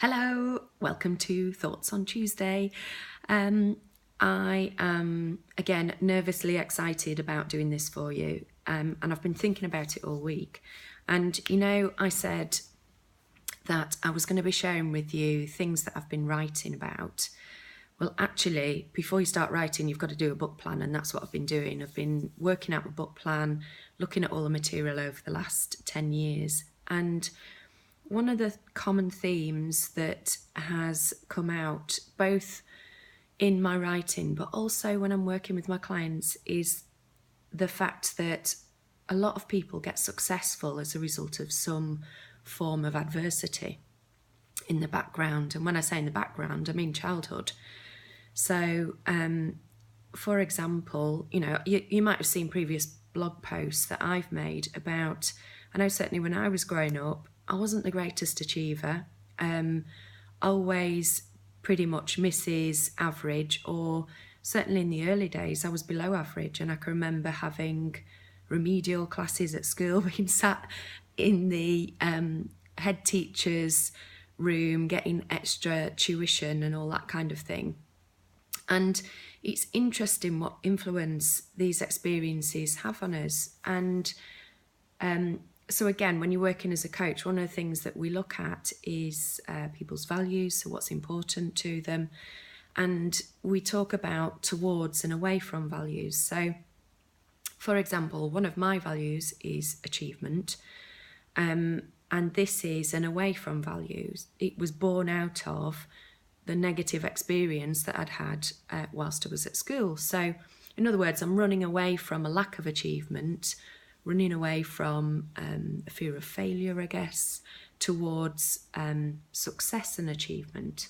Hello, welcome to Thoughts on Tuesday. I am, again, nervously excited about doing this for you, and I've been thinking about it all week. And, I said that I was going to be sharing with you things that I've been writing about. Well, actually, before you start writing, you've got to do a book plan, and that's what I've been doing. I've been working out a book plan, looking at all the material over the last 10 years, and one of the common themes that has come out both in my writing but also when I'm working with my clients is the fact that a lot of people get successful as a result of some form of adversity in the background. And when I say in the background, I mean childhood. So, for example, you might have seen previous blog posts that I've made about, I know certainly when I was growing up, I wasn't the greatest achiever, always pretty much Mrs. Average, or certainly in the early days I was below average. And I can remember having remedial classes at school, being sat in the head teacher's room, getting extra tuition and all that kind of thing. And it's interesting what influence these experiences have on us. And so again, when you're working as a coach, one of the things that we look at is people's values, so what's important to them. And we talk about towards and away from values. So, for example, one of my values is achievement. And this is an away from values. It was born out of the negative experience that I'd had whilst I was at school. So, in other words, I'm running away from a lack of achievement, running away from a fear of failure, I guess, towards success and achievement.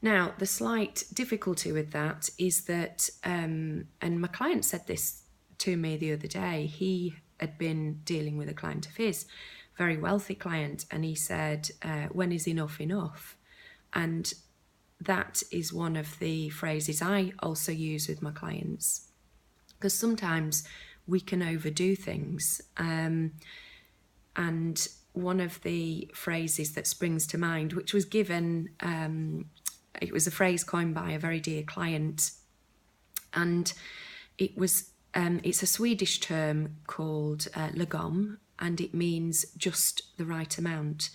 Now, the slight difficulty with that is that, and my client said this to me the other day, he had been dealing with a client of his, very wealthy client, and he said, when is enough enough? And that is one of the phrases I also use with my clients, because sometimes we can overdo things. And one of the phrases that springs to mind, which was given, it was a phrase coined by a very dear client, and it was, it's a Swedish term called Lagom, and it means just the right amount.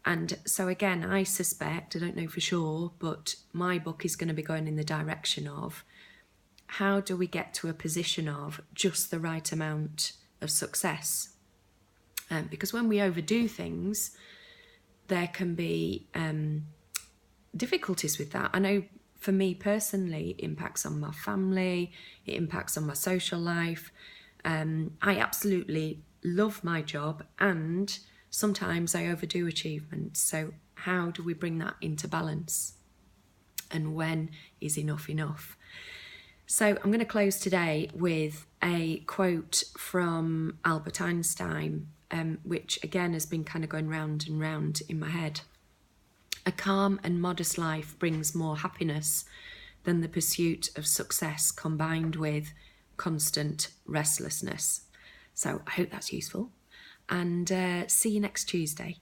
And so again, I suspect, I don't know for sure, but my book is going to be going in the direction of how do we get to a position of just the right amount of success? Because when we overdo things, there can be difficulties with that. I know for me personally, it impacts on my family, it impacts on my social life. I absolutely love my job, and sometimes I overdo achievement. So how do we bring that into balance? And when is enough enough? So I'm going to close today with a quote from Albert Einstein, which again has been kind of going round and round in my head. A calm and modest life brings more happiness than the pursuit of success combined with constant restlessness. So I hope that's useful, and see you next Tuesday.